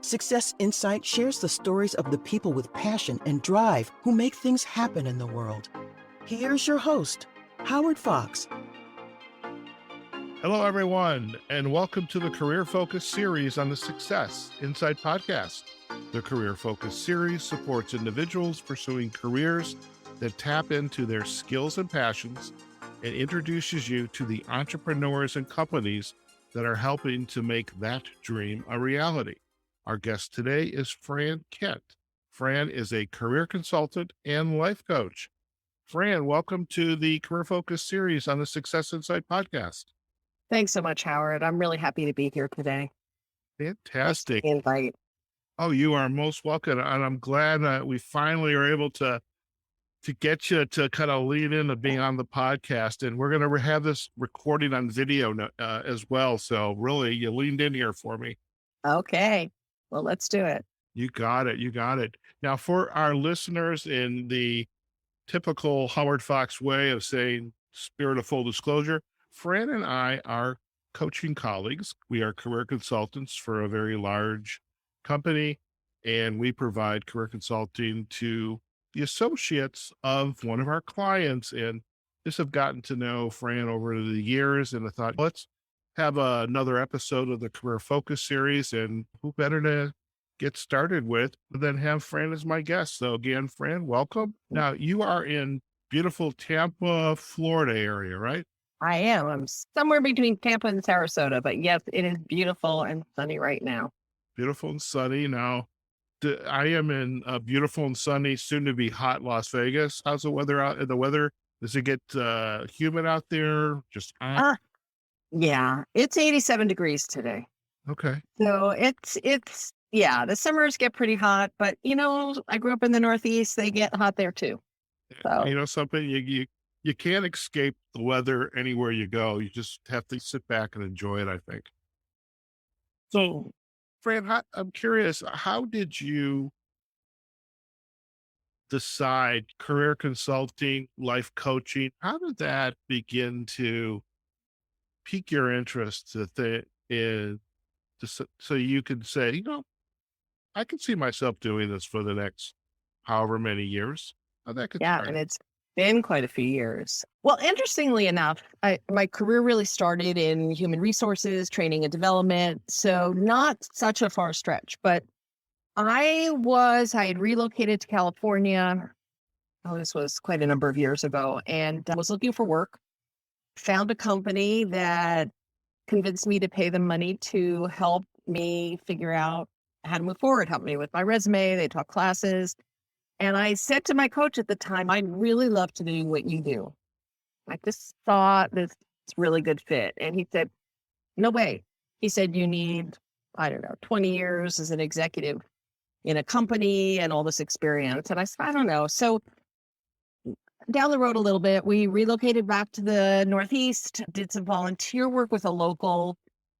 Success Insight shares the stories of the people with passion and drive who make things happen in the world. Here's your host, Howard Fox. Hello, everyone, and welcome to the Career Focus series on the Success Insight podcast. The Career Focus series supports individuals pursuing careers that tap into their skills and passions and introduces you to the entrepreneurs and companies that are helping to make that dream a reality. Our guest today is Fran Kent. Fran is a career consultant and life coach. Fran, welcome to the Career Focus series on the Success Insight podcast. Thanks so much, Howard. I'm really happy to be here today. Fantastic. Invite. Oh, you are most welcome. And I'm glad we finally are able to get you to kind of lead into being on the podcast. And we're going to have this recording on video as well. So really, you leaned in here for me. Okay. Well, let's do it. You got it. You got it. Now, for our listeners in the typical Howard Fox way of saying spirit of full disclosure, Fran and I are coaching colleagues. We are career consultants for a very large company, and we provide career consulting to the associates of one of our clients. And just have gotten to know Fran over the years, and I thought, let's have another episode of the Career Focus series, and who better to get started with than have Fran as my guest. So again, Fran, welcome. Now, you are in beautiful Tampa, Florida area, right? I am. I'm somewhere between Tampa and Sarasota, but yes, it is beautiful and sunny right now. Beautiful and sunny. Now, I am in beautiful and sunny, soon to be hot Las Vegas. How's the weather out? The weather, does it get humid out there? Just hot? Yeah, it's 87 degrees today. Okay. So the summers get pretty hot, but I grew up in the Northeast. They get hot there too. So you know something, you can't escape the weather anywhere you go. You just have to sit back and enjoy it, I think. So, Fran, I'm curious, how did you decide career consulting, life coaching? How did that begin to pique your interest so you could say, I can see myself doing this for the next however many years? How'd that get started? And it's been quite a few years. Well, interestingly enough, my career really started in human resources, training and development. So not such a far stretch, but I had relocated to California. Oh, this was quite a number of years ago, and I was looking for work, found a company that convinced me to pay them money to help me figure out how to move forward, help me with my resume. They taught classes. And I said to my coach at the time, I'd really love to do what you do. I just thought this is a really good fit. And he said, no way. He said, you need, 20 years as an executive in a company and all this experience. And I said, I don't know. So down the road a little bit, we relocated back to the Northeast, did some volunteer work with a local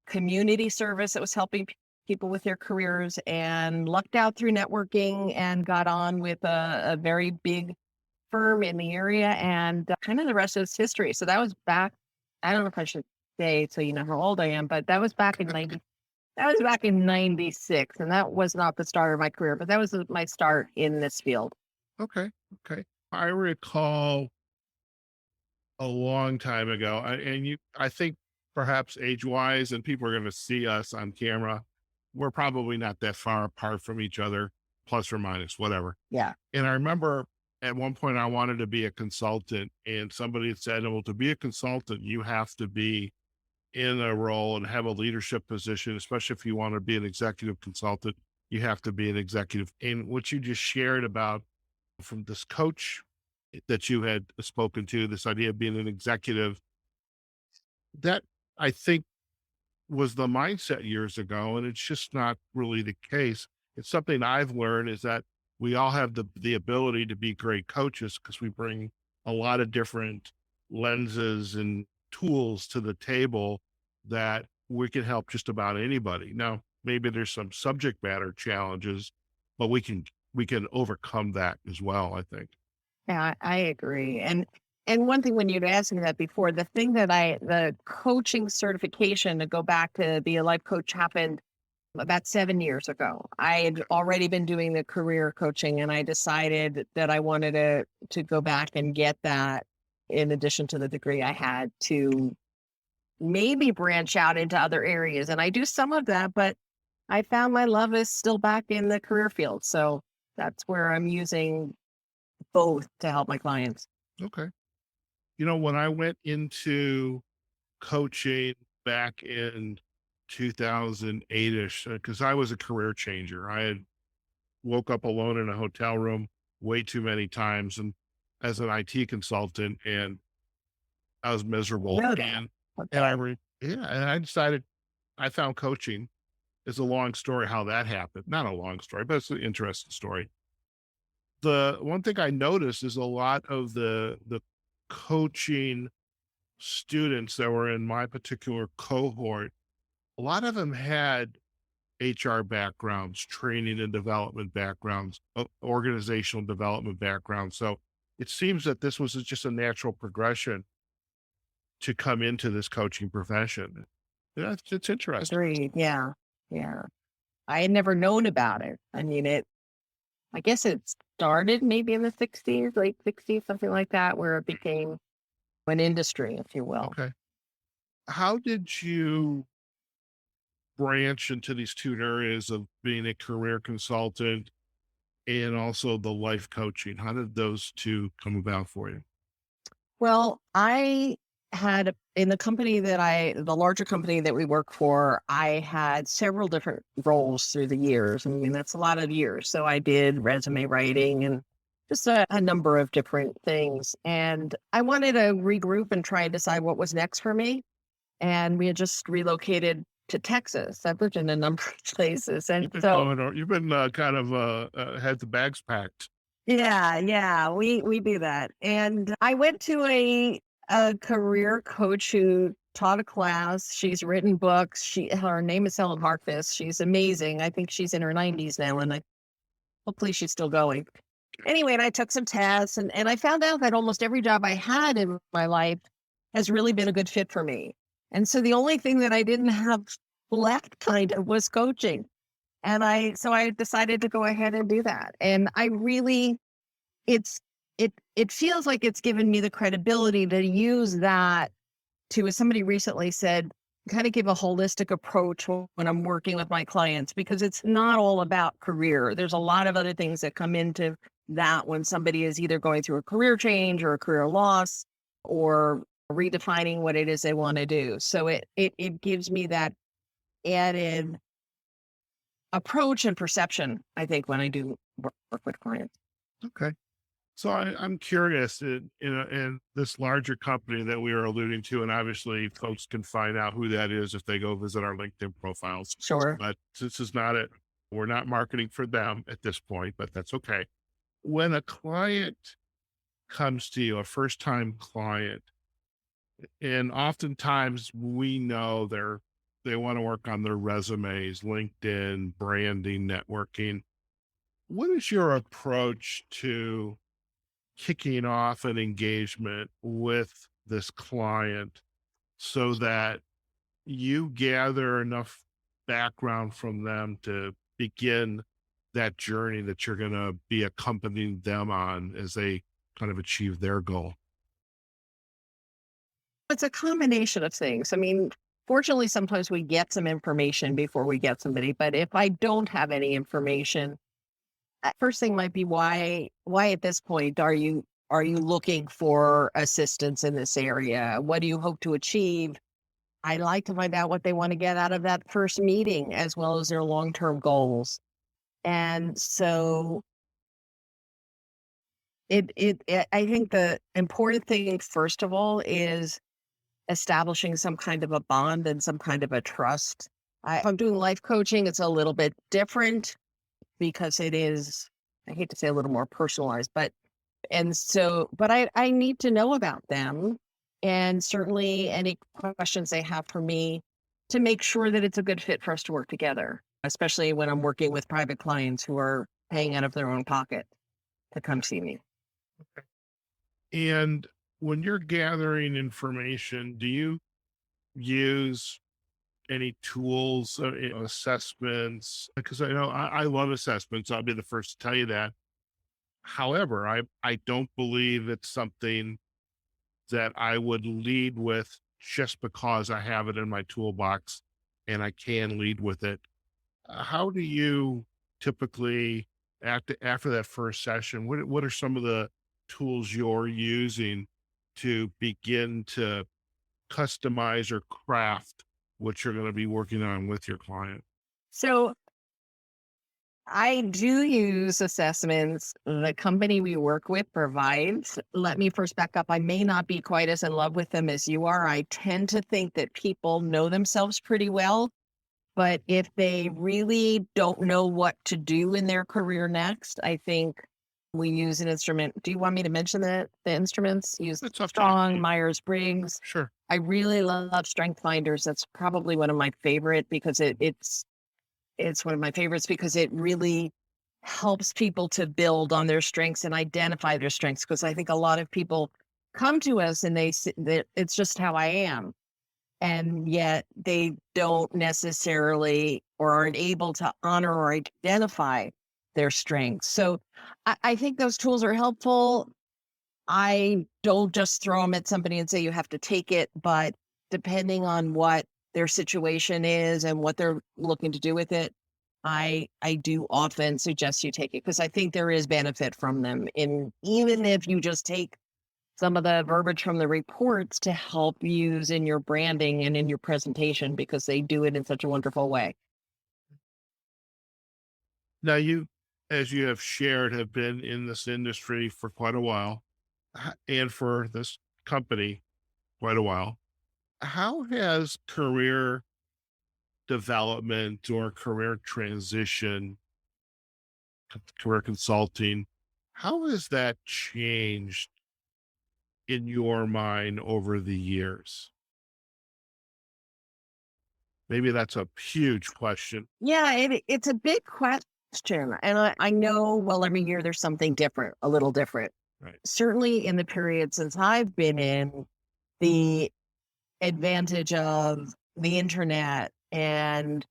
community service that was helping people with their careers, and lucked out through networking and got on with a very big firm in the area, and kind of the rest is history. So that was back, I don't know if I should say so you know how old I am, but that was back in 96, and that was not the start of my career, but that was my start in this field. Okay. I recall a long time ago, I think perhaps age-wise, and people are going to see us on camera, we're probably not that far apart from each other, plus or minus, whatever. Yeah. And I remember at one point I wanted to be a consultant, and somebody had said, well, to be a consultant, you have to be in a role and have a leadership position, especially if you want to be an executive consultant, you have to be an executive. And what you just shared about from this coach that you had spoken to, this idea of being an executive, that I think was the mindset years ago, and it's just not really the case. It's something I've learned is that we all have the ability to be great coaches because we bring a lot of different lenses and tools to the table that we can help just about anybody. Now, maybe there's some subject matter challenges, but we can overcome that as well, I think. Yeah, I agree. And one thing, when you'd asked me that before, the coaching certification to go back to be a life coach happened about 7 years ago. I had already been doing the career coaching, and I decided that I wanted to go back and get that in addition to the degree I had to maybe branch out into other areas. And I do some of that, but I found my love is still back in the career field. So that's where I'm using both to help my clients. Okay. When I went into coaching back in 2008-ish, because I was a career changer. I had woke up alone in a hotel room way too many times and as an IT consultant, and I was miserable. Know that. And I decided I found coaching. It's a long story how that happened. Not a long story, but it's an interesting story. The one thing I noticed is a lot of the coaching students that were in my particular cohort, a lot of them had HR backgrounds, training and development backgrounds, organizational development backgrounds. So it seems that this was just a natural progression to come into this coaching profession. Yeah, it's interesting. Agreed. Yeah. Yeah. I had never known about it. I mean, I guess it started maybe in the 60s, late 60s, something like that, where it became an industry, if you will. Okay. How did you branch into these two areas of being a career consultant and also the life coaching? How did those two come about for you? Well, I had in the larger company that we work for, I had several different roles through the years. I mean, that's a lot of years. So I did resume writing and just a number of different things. And I wanted to regroup and try and decide what was next for me. And we had just relocated to Texas. I've lived in a number of places. And You've been kind of had the bags packed. yeah, we do that. And I went to a career coach who taught a class. She's written books. Her name is Helen Harkness. She's amazing. I think she's in her 90s now, and hopefully she's still going. Anyway, and I took some tests, and I found out that almost every job I had in my life has really been a good fit for me. And so the only thing that I didn't have left kind of was coaching. And so I decided to go ahead and do that. And I really, it feels like it's given me the credibility to use that to, as somebody recently said, kind of give a holistic approach when I'm working with my clients, because it's not all about career. There's a lot of other things that come into that when somebody is either going through a career change or a career loss or redefining what it is they want to do. So it gives me that added approach and perception, I think, when I do work with clients. Okay. So I'm curious in this larger company that we are alluding to, and obviously folks can find out who that is if they go visit our LinkedIn profiles. Sure. But this is not it. We're not marketing for them at this point, but that's okay. When a client comes to you, a first time client, and oftentimes we know they want to work on their resumes, LinkedIn, branding, networking. What is your approach to kicking off an engagement with this client so that you gather enough background from them to begin that journey that you're going to be accompanying them on as they kind of achieve their goal? It's a combination of things. I mean, fortunately, sometimes we get some information before we get somebody, but if I don't have any information, first thing might be why at this point are you looking for assistance in this area? What do you hope to achieve? I like to find out what they want to get out of that first meeting, as well as their long-term goals. And so I think the important thing, first of all, is establishing some kind of a bond and some kind of a trust. If I'm doing life coaching, it's a little bit different because it is, I hate to say, a little more personalized, but I need to know about them, and certainly any questions they have for me to make sure that it's a good fit for us to work together, especially when I'm working with private clients who are paying out of their own pocket to come see me. And when you're gathering information, do you use any tools, assessments? Because I know I love assessments. I'll be the first to tell you that. However, I don't believe it's something that I would lead with just because I have it in my toolbox and I can lead with it. How do you typically after that first session? What are some of the tools you're using to begin to customize or craft what you're going to be working on with your client? So I do use assessments the company we work with provides. Let me first back up. I may not be quite as in love with them as you are. I tend to think that people know themselves pretty well. But if they really don't know what to do in their career next, I think we use an instrument. Do you want me to mention the instruments? Use That's up to Strong, you. Myers-Briggs. Sure. I really love Strength Finders. That's probably one of my favorite because it's one of my favorites because it really helps people to build on their strengths and identify their strengths. Because I think a lot of people come to us and they say that it's just how I am. And yet they don't necessarily or aren't able to honor or identify their strengths. So I think those tools are helpful. I don't just throw them at somebody and say you have to take it, but depending on what their situation is and what they're looking to do with it, I do often suggest you take it because I think there is benefit from them. In even if you just take some of the verbiage from the reports to help use in your branding and in your presentation because they do it in such a wonderful way. Now you, as you have shared, have been in this industry for quite a while, and for this company quite a while. How has career development or career transition, career consulting, how has that changed in your mind over the years? Maybe that's a huge question. Yeah, it's a big question. And I know, well, every year there's something different, a little different. Right. Certainly in the period since I've been in, the advantage of the internet and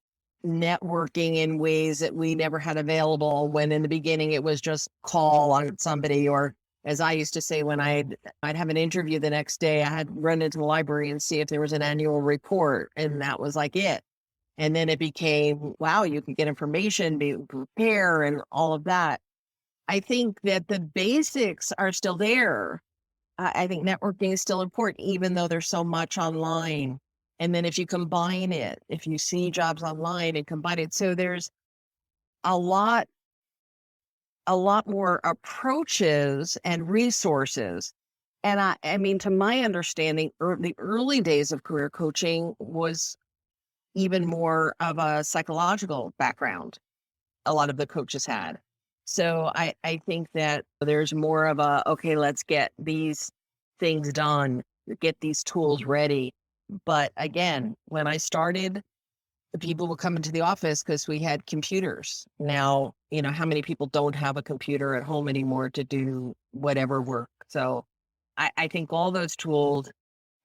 networking in ways that we never had available when in the beginning it was just call on somebody or as I used to say when I'd have an interview the next day, I had to run into the library and see if there was an annual report and that was like it. And then it became, wow, you can get information, be prepare and all of that. I think that the basics are still there. I think networking is still important, even though there's so much online. And then if you combine it, if you see jobs online and combine it, so there's a lot, a lot more approaches and resources. And I mean, to my understanding, the early days of career coaching was even more of a psychological background. A lot of the coaches had. So I think that there's more of a, okay, let's get these things done, get these tools ready. But again, when I started, the people would come into the office because we had computers. Now, how many people don't have a computer at home anymore to do whatever work? So I think all those tools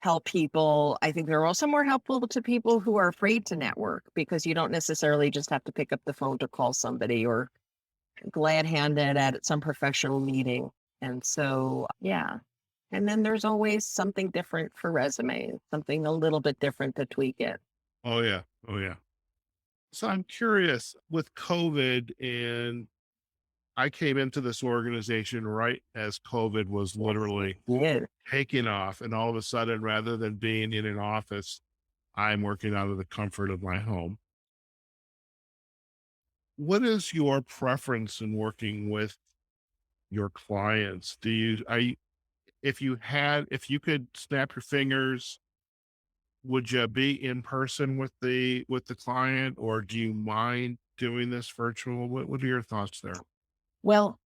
help people. I think they're also more helpful to people who are afraid to network because you don't necessarily just have to pick up the phone to call somebody or glad handed at some professional meeting. And so, yeah. And then there's always something different for resume, something a little bit different to tweak it. Oh yeah. Oh yeah. So I'm curious with COVID, and I came into this organization right as COVID was literally Yeah. taking off. And all of a sudden, rather than being in an office, I'm working out of the comfort of my home. What is your preference in working with your clients? If you could snap your fingers, would you be in person with the client, or do you mind doing this virtual? What are your thoughts there? Well,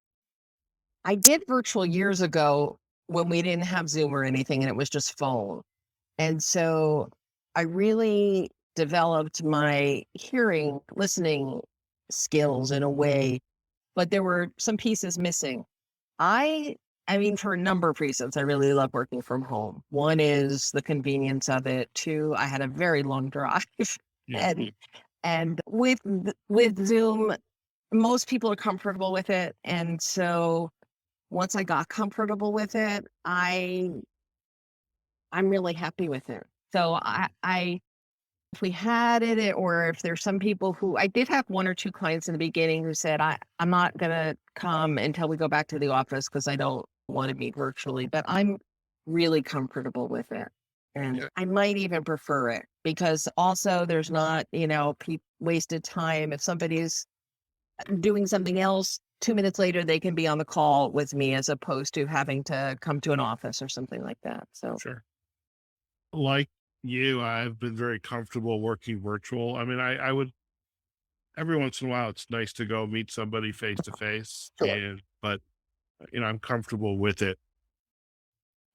I did virtual years ago when we didn't have Zoom or anything and it was just phone. And so I really developed my hearing, listening skills in a way, but there were some pieces missing. I I mean, for a number of reasons, I really love working from home. One is the convenience of it. Two, I had a very long drive Yeah. And with Zoom, most people are comfortable with it. And so once I got comfortable with it, I'm really happy with it. So I if we had it, or if there's some people who I did have one or two clients in the beginning who said, I'm not gonna come until we go back to the office because I don't want to meet virtually, but I'm really comfortable with it. And Yeah. I might even prefer it because also there's not, wasted time. If somebody's doing something else, 2 minutes later, they can be on the call with me as opposed to having to come to an office or something like that. So, Sure. Like you, I've been very comfortable working virtual. I mean, I would every once in a while, it's nice to go meet somebody face to face, sure. but I'm comfortable with it.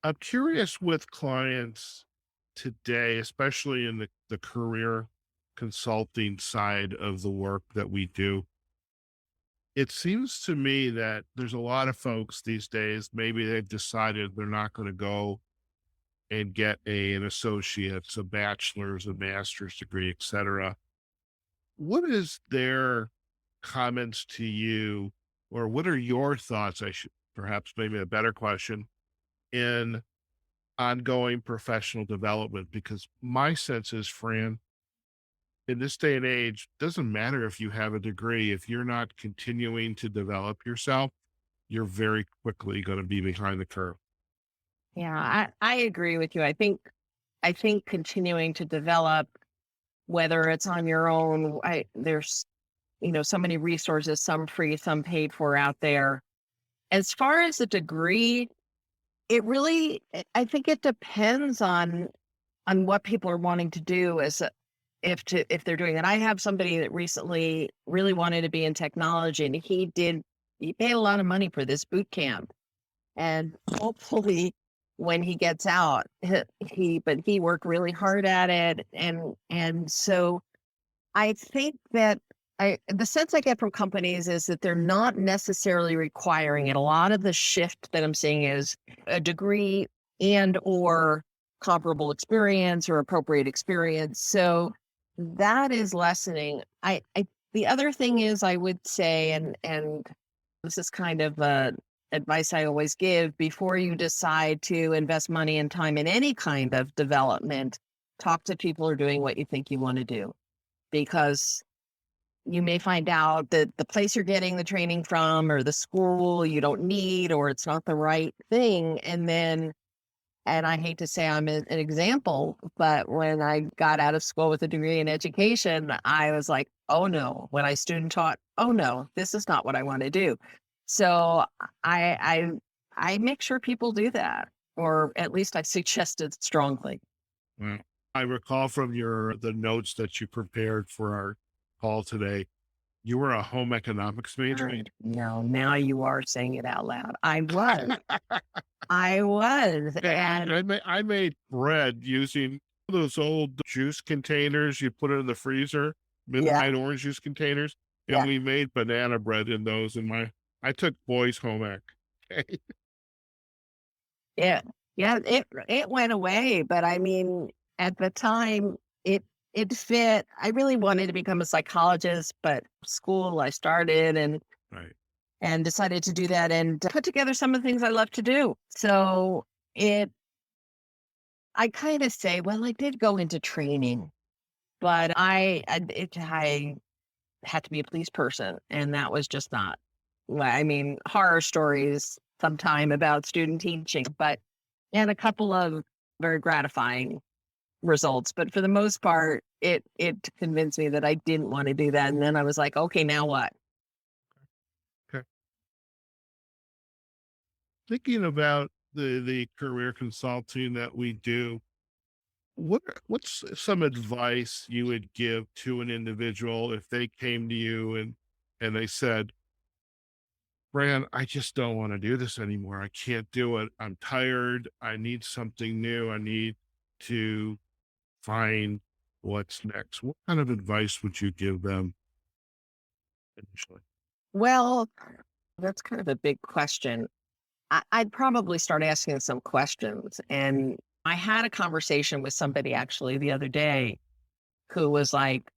I'm curious with clients today, especially in the career consulting side of the work that we do. It seems to me that there's a lot of folks these days, maybe they've decided they're not going to go and get an associate's, a bachelor's, a master's degree, et cetera. What is their comments to you, or what are your thoughts? I should perhaps maybe a better question in ongoing professional development, because my sense is, Fran, in this day and age, doesn't matter if you have a degree, if you're not continuing to develop yourself, you're very quickly going to be behind the curve. Yeah, I agree with you. I think continuing to develop, whether it's on your own, there's so many resources, some free, some paid for out there. As far as the degree, it really, I think it depends on what people are wanting to do if they're doing it. I have somebody that recently really wanted to be in technology, and he paid a lot of money for this boot camp, and hopefully when he gets out, but he worked really hard at it, and so I think that the sense I get from companies is that they're not necessarily requiring it. A lot of the shift that I'm seeing is a degree and or comparable experience or appropriate experience. So that is lessening. The other thing is I would say, and this is kind of advice I always give before you decide to invest money and time in any kind of development, talk to people who are doing what you think you want to do, because you may find out that the place you're getting the training from or the school you don't need, or it's not the right thing. And I hate to say I'm an example, but when I got out of school with a degree in education, I was like, oh no, when I student taught, oh no, this is not what I want to do. So I make sure people do that, or at least I suggest it strongly. Well, I recall from the notes that you prepared for our call today, you were a home economics major. Right. No, now you are saying it out loud. I was, And and I made bread using those old juice containers you put it in the freezer, yeah, midnight orange juice containers, and yeah, we made banana bread in those. I took boys home ec. Okay. yeah, yeah. It went away, but I mean, at the time, it it fit. I really wanted to become a psychologist, but school I started Right. and decided to do that and put together some of the things I love to do. So it, I kind of say, well, I did go into training, but I had to be a police person, and that was just not. I mean, horror stories sometime about student teaching, but and a couple of very gratifying results. But for the most part, it convinced me that I didn't want to do that. And then I was like, okay, now what? Okay. Thinking about the career consulting that we do, what's some advice you would give to an individual if they came to you and they said, Fran, I just don't want to do this anymore. I can't do it. I'm tired. I need something new. I need to find what's next. What kind of advice would you give them initially? Well, that's kind of a big question. I'd probably start asking some questions. And I had a conversation with somebody actually the other day who was like,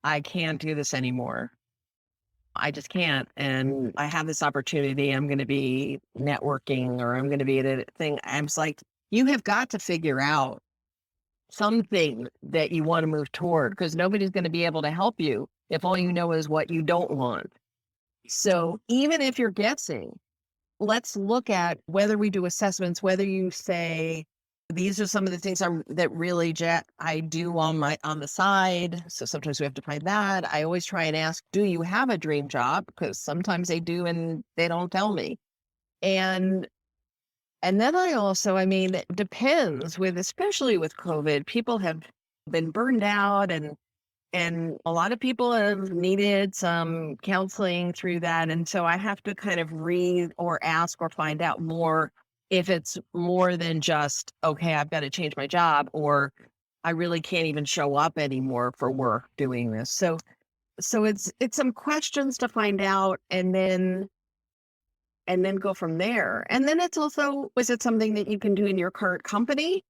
I can't do this anymore. I just can't. And I have this opportunity. I'm going to be networking or I'm going to be at a thing. I was like, you have got to figure out something that you want to move toward because nobody's going to be able to help you if all you know is what you don't want. So even if you're guessing, let's look at whether we do assessments, whether you say, these are some of the things that really I do on the side. So sometimes we have to find that. I always try and ask, do you have a dream job? Because sometimes they do and they don't tell me. And then I mean, it depends especially with COVID, people have been burned out and a lot of people have needed some counseling through that. And so I have to kind of read or ask or find out more if it's more than just, okay, I've got to change my job or I really can't even show up anymore for work doing this. So it's some questions to find out and then go from there. And then it's also, is it something that you can do in your current company?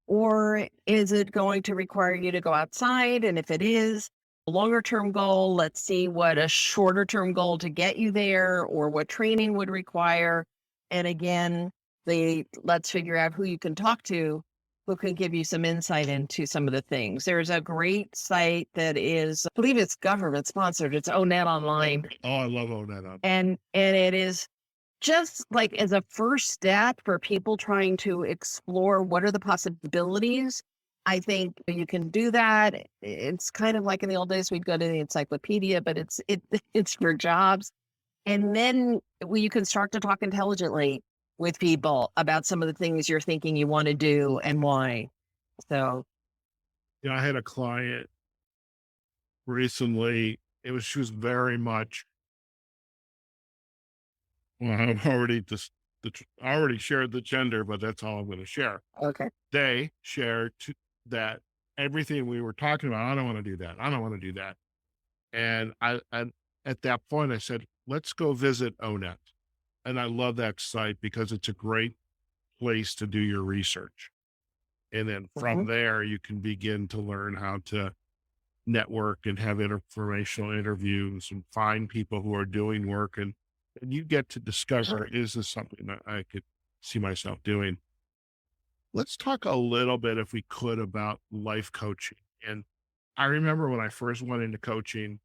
Or is it going to require you to go outside? And if it is a longer term goal, let's see what a shorter term goal to get you there or what training would require. And again, let's figure out who you can talk to, who can give you some insight into some of the things. There's a great site that is, I believe it's government sponsored. It's ONET Online. Oh, I love ONET. And it is just like as a first step for people trying to explore what are the possibilities. I think you can do that. It's kind of like in the old days, we'd go to the encyclopedia, but it's for jobs. And then you can start to talk intelligently with people about some of the things you're thinking you want to do and why. So, I had a client recently. She was very much, well, I've already I already shared the gender, but that's all I'm going to share. okay. They shared that everything we were talking about, I don't want to do that. I don't want to do that. And at that point I said, let's go visit ONET. And I love that site because it's a great place to do your research. And then from there, you can begin to learn how to network and have informational interviews and find people who are doing work. And you get to discover, is this something that I could see myself doing? Let's talk a little bit, if we could, about life coaching. And I remember when I first went into coaching,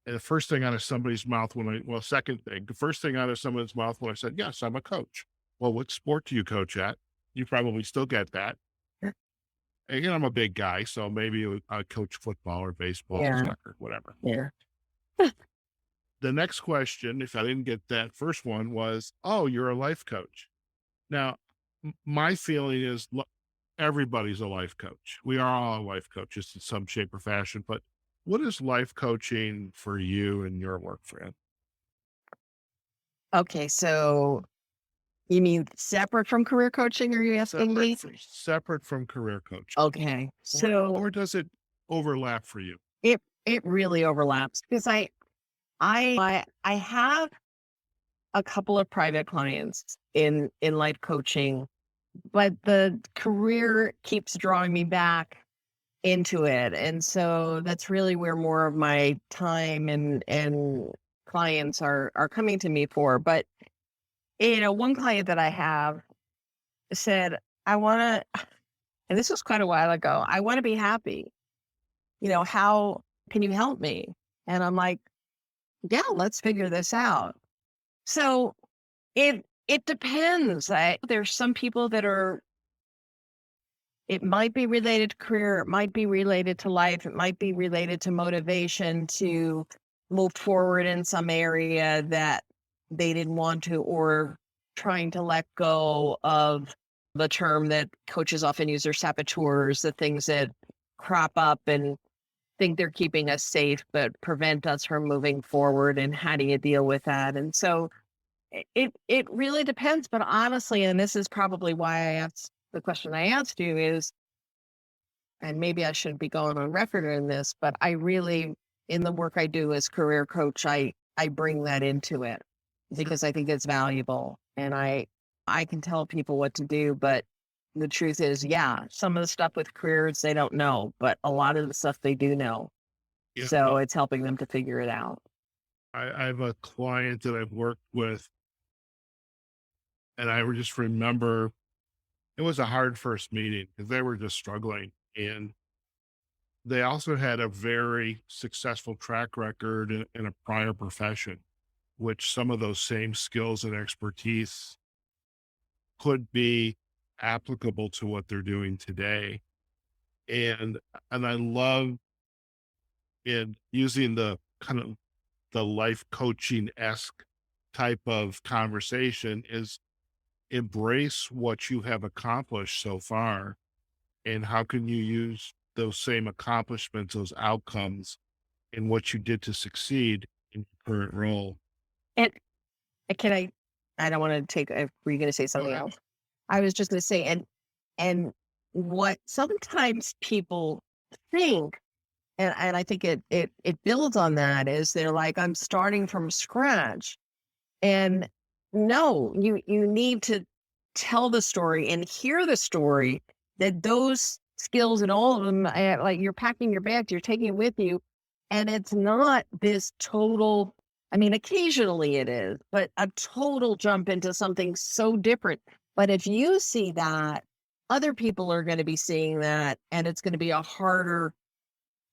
and the first thing out of somebody's mouth the first thing out of someone's mouth when I said, yes, I'm a coach. Well, what sport do you coach at? You probably still get that. Sure. And, I'm a big guy, so maybe I coach football or baseball or soccer, whatever. Yeah. The next question, if I didn't get that first one, was, oh, you're a life coach. Now, my feeling is everybody's a life coach. We are all life coaches in some shape or fashion, but what is life coaching for you and your work, Fran? Okay. So you mean separate from career coaching? Are you asking me? Separate from career coaching. Okay. So or does it overlap for you? it really overlaps because I have a couple of private clients in life coaching, but the career keeps drawing me back into it. And so that's really where more of my time and clients are coming to me for. But, one client that I have said, I want to, and this was quite a while ago, I want to be happy. How can you help me? And I'm like, yeah, let's figure this out. So it depends. There's some people that it might be related to career, it might be related to life, it might be related to motivation to move forward in some area that they didn't want to, or trying to let go of the term that coaches often use, are saboteurs, the things that crop up and think they're keeping us safe, but prevent us from moving forward. And how do you deal with that? And so it really depends. But honestly, and this is probably why I asked the question I asked you is, and maybe I shouldn't be going on record in this, but I really, in the work I do as career coach, I bring that into it because I think it's valuable. And I can tell people what to do, but the truth is, yeah, some of the stuff with careers they don't know, but a lot of the stuff they do know. Yeah. So it's helping them to figure it out. I have a client that I've worked with, and I just remember it was a hard first meeting because they were just struggling. And they also had a very successful track record in a prior profession, which some of those same skills and expertise could be applicable to what they're doing today. And I love in using the kind of the life coaching-esque type of conversation is embrace what you have accomplished so far, and how can you use those same accomplishments, those outcomes, in what you did to succeed in your current role. And can I don't want to take, were you going to say Go something ahead. else? I was just going to say, and what sometimes people think, and I think it builds on that is they're like, I'm starting from scratch. And no, you need to tell the story and hear the story that those skills and all of them, like you're packing your bags, you're taking it with you. And it's not this total, I mean, occasionally it is, but a total jump into something so different. But if you see that, other people are going to be seeing that, and it's going to be a harder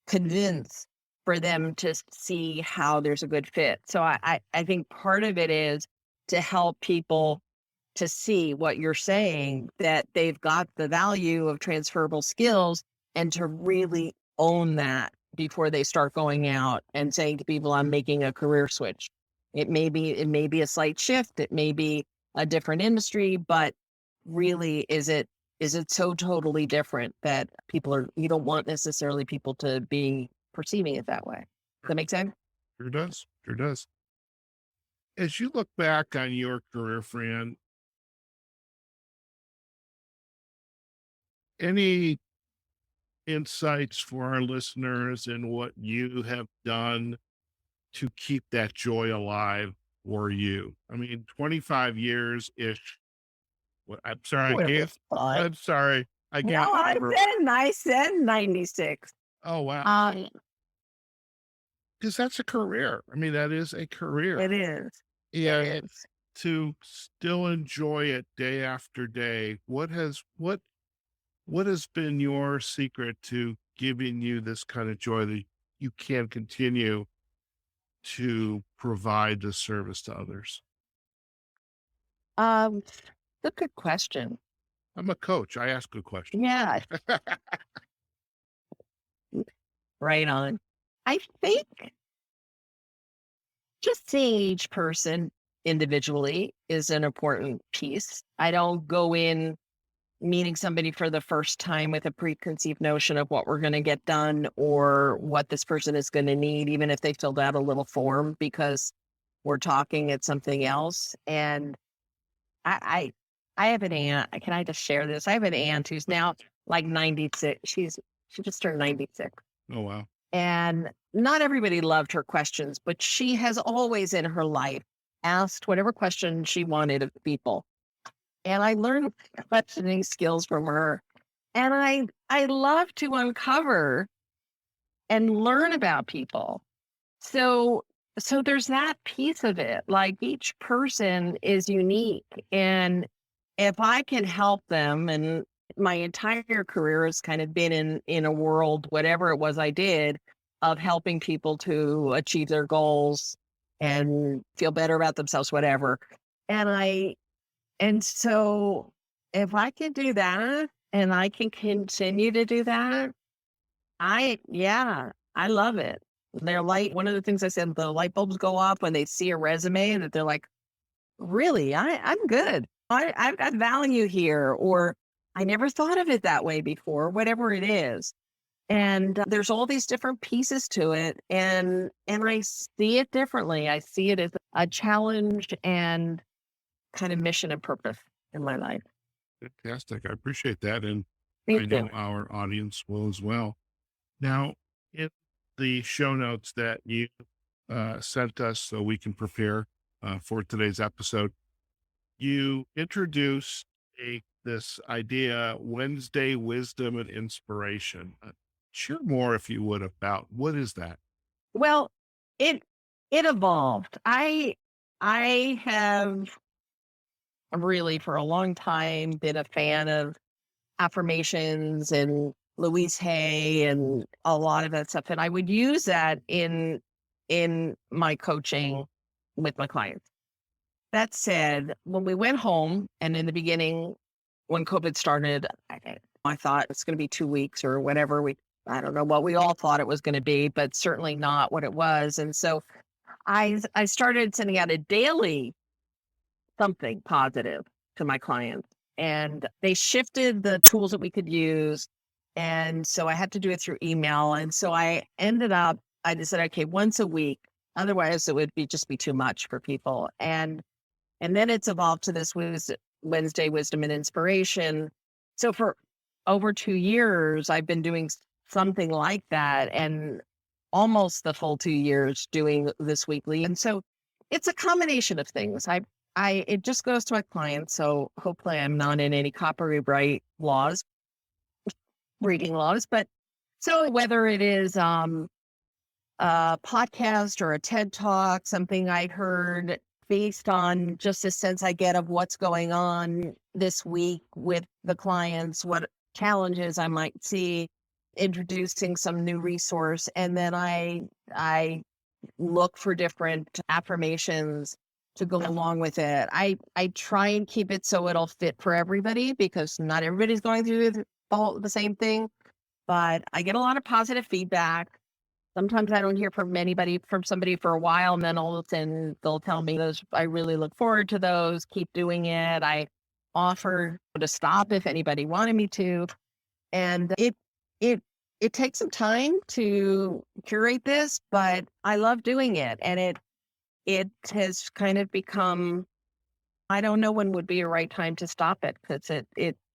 convince for them to see how there's a good fit. So I think part of it is to help people to see what you're saying, that they've got the value of transferable skills, and to really own that before they start going out and saying to people, I'm making a career switch. It may be a slight shift, it may be a different industry, but really is it so totally different that you don't want necessarily people to be perceiving it that way. Does that make sense? Sure does. Sure does. As you look back on your career, Fran, any insights for our listeners in what you have done to keep that joy alive for you? I mean, 25 years ish. I'm sorry, I Well, can't. fun. I'm sorry. I No, can't. I said 96. Oh, wow. Um, Because that's a career. I mean, that is a career. it is. Yeah. It is. To still enjoy it day after day, what has been your secret to giving you this kind of joy that you can continue to provide the service to others? Um, that's a good question. I'm a coach. I ask good questions. Yeah, right on. I think just seeing each person individually is an important piece. I don't go in meeting somebody for the first time with a preconceived notion of what we're going to get done or what this person is going to need, even if they filled out a little form, because we're talking at something else. And I have an aunt. Can I just share this? I have an aunt who's now like 96. She just turned 96. Oh, wow. And not everybody loved her questions, but she has always in her life asked whatever question she wanted of people. And I learned questioning skills from her. And I love to uncover and learn about people. So there's that piece of it. Like each person is unique. And if I can help them, and my entire career has kind of been in a world, whatever it was I did, of helping people to achieve their goals and feel better about themselves, whatever. And so if I can do that and I can continue to do that, I love it. One of the things I said, the light bulbs go off when they see a resume that they're like, really, I'm good. I've got value here, or I never thought of it that way before, whatever it is. And there's all these different pieces to it. And I see it differently. I see it as a challenge and kind of mission and purpose in my life. Fantastic. I appreciate that. And I Thank know you. our audience will as well. Now, in the show notes that you sent us so we can prepare for today's episode, you introduced this idea, Wednesday wisdom and inspiration. Share more, if you would, about what is that? Well, it it evolved. I have really for a long time been a fan of affirmations and Louise Hay and a lot of that stuff. And I would use that in my coaching with my clients. That said, when we went home and in the beginning, when COVID started, I thought it's going to be 2 weeks or whatever. I don't know what we all thought it was going to be, but certainly not what it was. And so I started sending out a daily something positive to my clients, and they shifted the tools that we could use. And so I had to do it through email. And so I just said, okay, once a week. Otherwise, it would just be too much for people. And then it's evolved to this Wednesday Wisdom and Inspiration. So for over 2 years, I've been doing something like that, and almost the full 2 years doing this weekly. And so it's a combination of things. It just goes to my clients. So hopefully I'm not in any copyright laws, reading laws, but so whether it is a podcast or a TED Talk, something I heard based on just a sense I get of what's going on this week with the clients, what challenges I might see, introducing some new resource. And then I look for different affirmations to go along with it. I try and keep it so it'll fit for everybody, because not everybody's going through the same thing, but I get a lot of positive feedback. Sometimes I don't hear from somebody for a while, and then all of a sudden they'll tell me those. I really look forward to those. Keep doing it. I offer to stop if anybody wanted me to, and it takes some time to curate this, but I love doing it, and it has kind of become. I don't know when would be a right time to stop it, because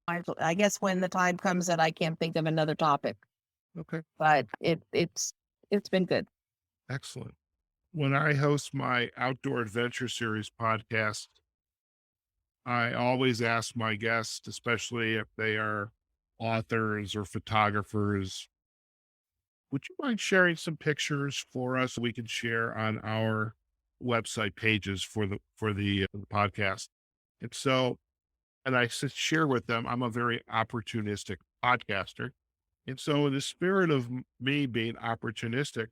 I guess when the time comes that I can't think of another topic. Okay. But it's been good. Excellent. When I host my Outdoor Adventure Series podcast, I always ask my guests, especially if they are authors or photographers, would you mind sharing some pictures for us we can share on our website pages for the podcast? And so, and I share with them, I'm a very opportunistic podcaster. And so in the spirit of me being opportunistic,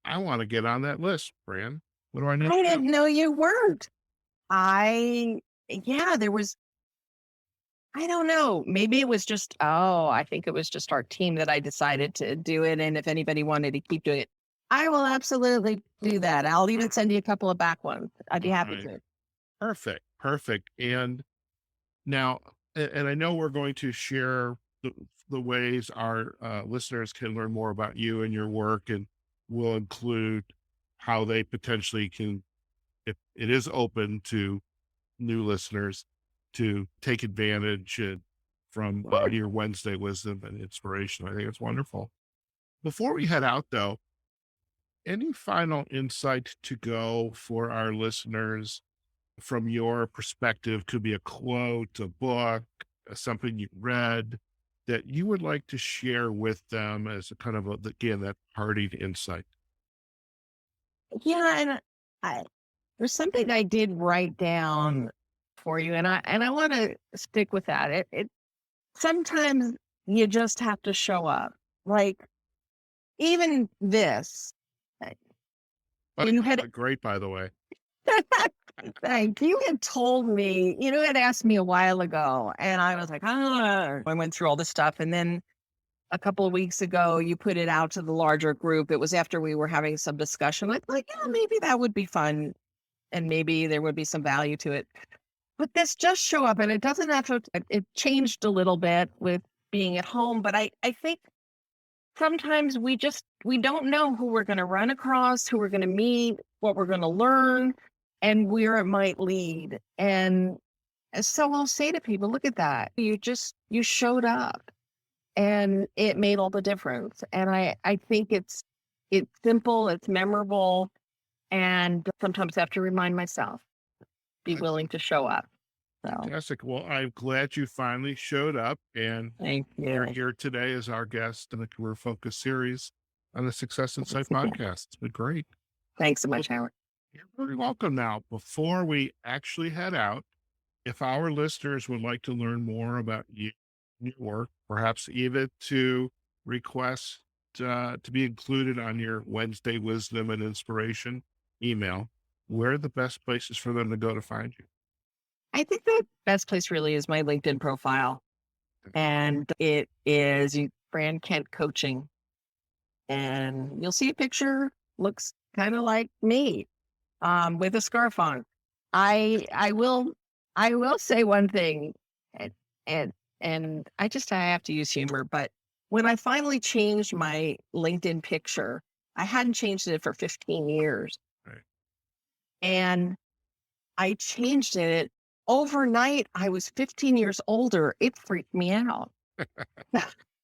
I want to get on that list, Fran. What do I need I to do? didn't know you weren't. Yeah, there was, I don't know. Maybe it was I think it was just our team that I decided to do it. And if anybody wanted to keep doing it, I will absolutely do that. I'll even send you a couple of back ones. I'd be happy Right. to. Perfect. Perfect. And now, and I know we're going to share the ways our listeners can learn more about you and your work, and we'll include how they potentially can, if it is open to new listeners, to take advantage from your Wednesday wisdom and inspiration. I think it's wonderful. Before we head out, though, any final insight to go for our listeners from your perspective? Could be a quote, a book, something you read that you would like to share with them as a kind of again, that parting insight. Yeah, and there's something I did write down for you, and I want to stick with that. It sometimes you just have to show up. Like even this, you had Great, by the way. Thank you. Had told me, had asked me a while ago, and I was like, I went through all this stuff, and then a couple of weeks ago, you put it out to the larger group. It was after we were having some discussion, like, yeah, maybe that would be fun, and maybe there would be some value to it. But this just show up, and it doesn't have to. It changed a little bit with being at home, but I think sometimes we don't know who we're going to run across, who we're going to meet, what we're going to learn, and where it might lead. And so I'll say to people, look at that. You showed up, and it made all the difference. And I think it's simple, it's memorable. And sometimes I have to remind myself, be willing to show up. So Fantastic. Well, I'm glad you finally showed up and thank you're you. here today as our guest in the Career Focus series on the Success Insight Thanks again. podcast. It's been great. Thanks so Well, much, Howard. you're very welcome. Now, before we actually head out, if our listeners would like to learn more about you and your work, perhaps even to request to be included on your Wednesday Wisdom and Inspiration email, where are the best places for them to go to find you? I think the best place really is my LinkedIn profile. And it is Fran Kent Coaching. And you'll see a picture, looks kind of like me, with a scarf on. I will say one thing, and and I have to use humor, but when I finally changed my LinkedIn picture, I hadn't changed it for 15 years. Right. And I changed it overnight. I was 15 years older. It freaked me out.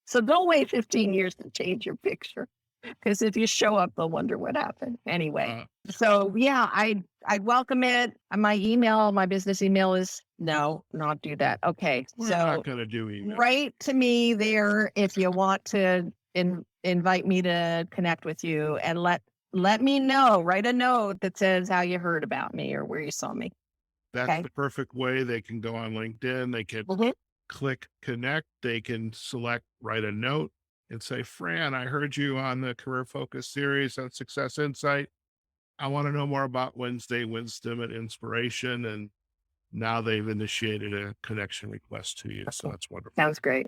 So don't wait 15 years to change your picture, because if you show up, they'll wonder what happened. Anyway, so yeah, I'd welcome it. My business email is no, not do that. Okay, We're so not going to do email. write to me there if you want to invite me to connect with you, and let me know. Write a note that says how you heard about me or where you saw me. That's Okay. the perfect way. They can go on LinkedIn. They can Mhm. click connect. They can select write a note and say, Fran, I heard you on the Career Focus series on Success Insight. I want to know more about Wednesday Wisdom and Inspiration. And now they've initiated a connection request to you. So that's wonderful. Sounds great.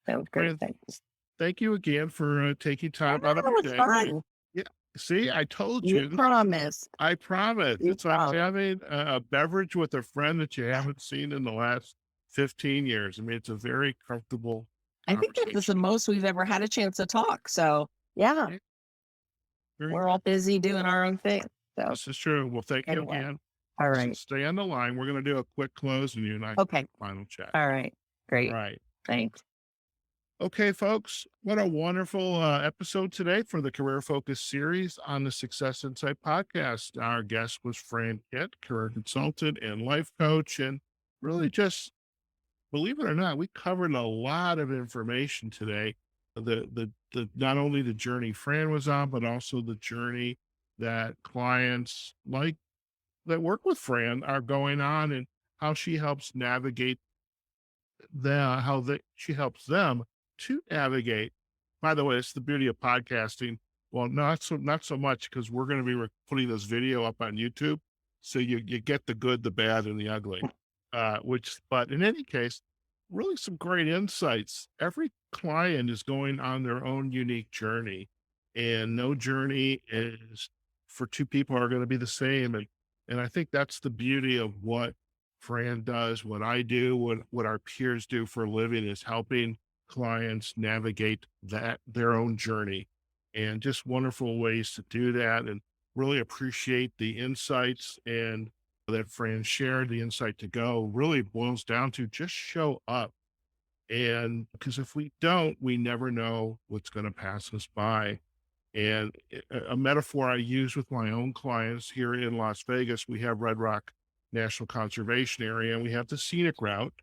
Sounds great. Fran, Thanks. thank you again for taking time out of That your was day. fun. Yeah. See, I told You you. promise. I promise. You It's like promise. having a beverage with a friend that you haven't seen in the last 15 years. I mean, it's a very comfortable I think this is the most we've ever had a chance to talk. So yeah, Yeah, very we're good. all busy doing our own thing. So This is true. Well, thank you anyway, again. all So right. stay on the line. We're going to do a quick close and you and I Okay. final chat. All right. Great. Right. Thanks. Okay, folks, what a wonderful episode today for the Career Focus series on the Success Insight podcast. Our guest was Fran Kent, career consultant and life coach, and really just, believe it or not, we covered a lot of information today. The not only the journey Fran was on, but also the journey that clients like that work with Fran are going on, and how she helps navigate she helps them to navigate. By the way, it's the beauty of podcasting. Well, not so much, because we're going to be putting this video up on YouTube, so you get the good, the bad, and the ugly. But in any case, really some great insights. Every client is going on their own unique journey, and no journey is for two people are going to be the same. And I think that's the beauty of what Fran does, what I do, what our peers do for a living, is helping clients navigate their own journey, and just wonderful ways to do that. And really appreciate the insights and that Fran shared. The insight to go really boils down to just show up. And because if we don't, we never know what's going to pass us by. And a metaphor I use with my own clients here in Las Vegas, we have Red Rock National Conservation Area, and we have the scenic route.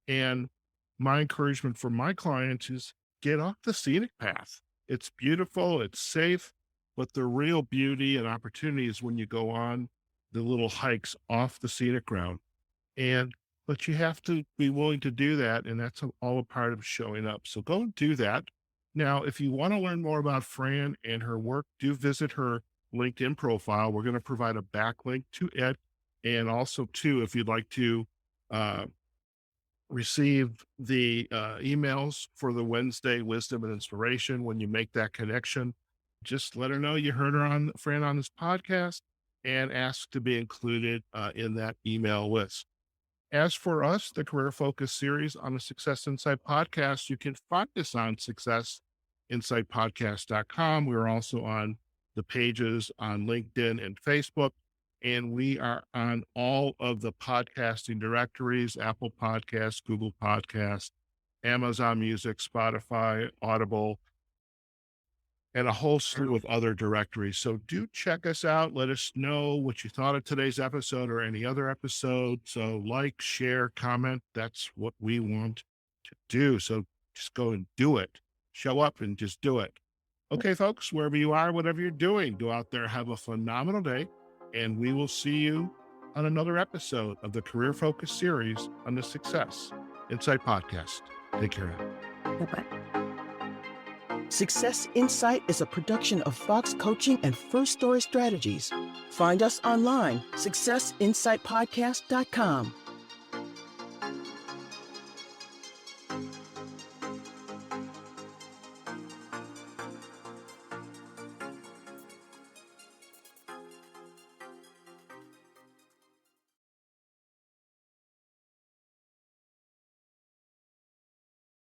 And my encouragement for my clients is get off the scenic path. It's beautiful, it's safe, but the real beauty and opportunity is when you go on the little hikes off the scenic route. But you have to be willing to do that, and that's all a part of showing up. So go and do that. Now, if you want to learn more about Fran and her work, do visit her LinkedIn profile. We're going to provide a backlink to it. And also, too, if you'd like to receive the emails for the Wednesday Wisdom and Inspiration, when you make that connection, just let her know you heard Fran on this podcast, and ask to be included in that email list. As for us, the Career Focus series on the Success Insight podcast, you can find us on successinsightpodcast.com. We're also on the pages on LinkedIn and Facebook, and we are on all of the podcasting directories: Apple Podcasts, Google Podcasts, Amazon Music, Spotify, Audible, and a whole slew of other directories. So do check us out. Let us know what you thought of today's episode or any other episode. So like, share, comment. That's what we want to do. So just go and do it. Show up and just do it. Okay, folks, wherever you are, whatever you're doing, go out there, have a phenomenal day, and we will see you on another episode of the Career Focus series on the Success Insight podcast. Take care now. Bye-bye. Success Insight is a production of Fox Coaching and First Story Strategies. Find us online, successinsightpodcast.com.